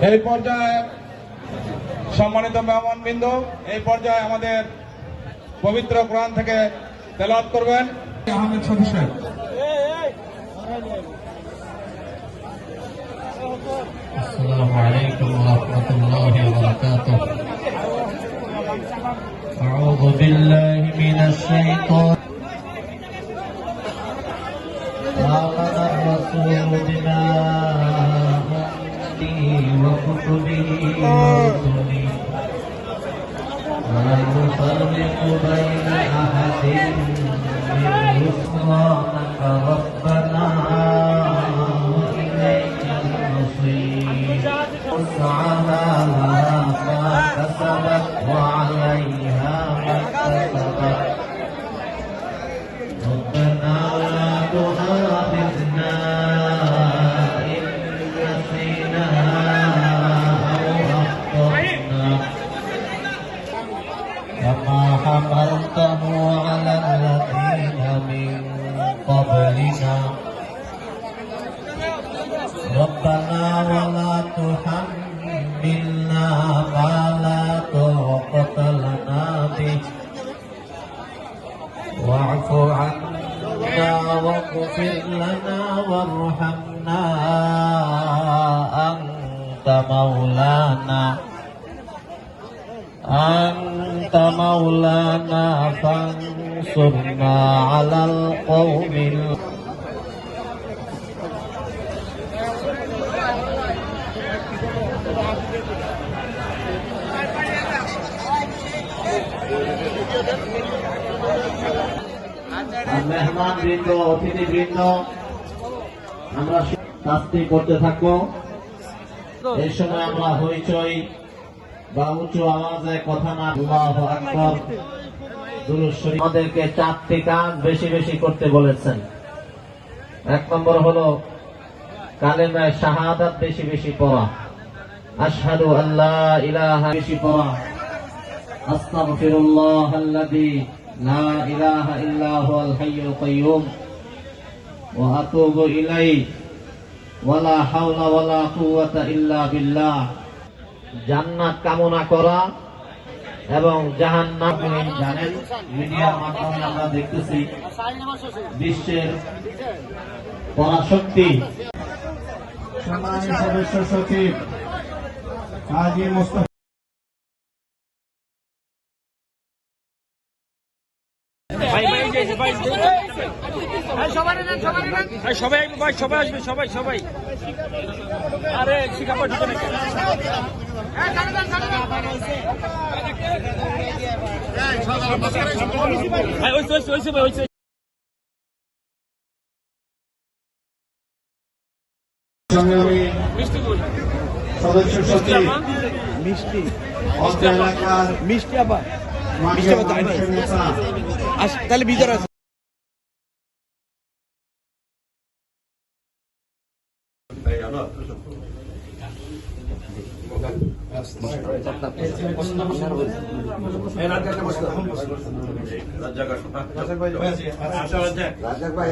এই পর্যায়ে সম্মানিত মেহমানবৃন্দ, এই পর্যায়ে আমাদের পবিত্র কোরআন থেকে তেলাওয়াত করবেন আহমেদ শফি সাহেব। السلام عليكم ورحمة الله وبركاته. أعوذ بالله من الشيطان. آمن الرسول بما أنزل وكتبه ورسله لا نفرق بين أحد من رسلك ربنا وإليك المصير. وسعها لها ما كسبت وعليها ما اكتسبت. ربنا لا تؤاخذنا إن نسينا أو أخطأنا كما حملته على الذين من قبلنا. ربنا ولا تحملنا ما لا طاقة لنا به واعف عنا واغفر لنا وارحمنا أنت مولانا فانصرنا على القوم মেহমান বৃন্দ, অতিথি বৃন্দ, আমরা শাস্তি করতে থাকবো। এই সময় আমরা হইচই বা উঁচু আওয়াজে কথা না, আল্লাহু আকবার, দুরূদ শরীফ। আমাদেরকে 4টি কাজ বেশি বেশি করতে বলেছেন। 1 নম্বর হলো কালেমা শাহাদাত বেশি বেশি পড়া, আশহাদু আল্লা ইলাহা বেশি পড়া, আস্তাগফিরুল্লাহাল্লাযী লা ইলাহা ইল্লা হুয়াল হাইয়ুল কাইয়্যুম ওয়া আতুবু ইলাইহি ওয়া লা হাওলা ওয়া লা কুওয়াতা ইল্লা বিল্লাহ। জান্নাত কামনা করা এবং জাহান্নাম। জানেন, মিডিয়ার মাধ্যমে আমরা দেখতেছি বিশ্বের পরাশক্তি সম্মানিত সদস্য সচিব কাজী মোস্তফা সবাই আসবে, সবাই আরে শিখাপড় ঢুকে নাকি সদস্য সচিব মিষ্টি এলাকার মিষ্টি আবার তাহলে ভিতরে আছে। রাজ্জাক ভাই,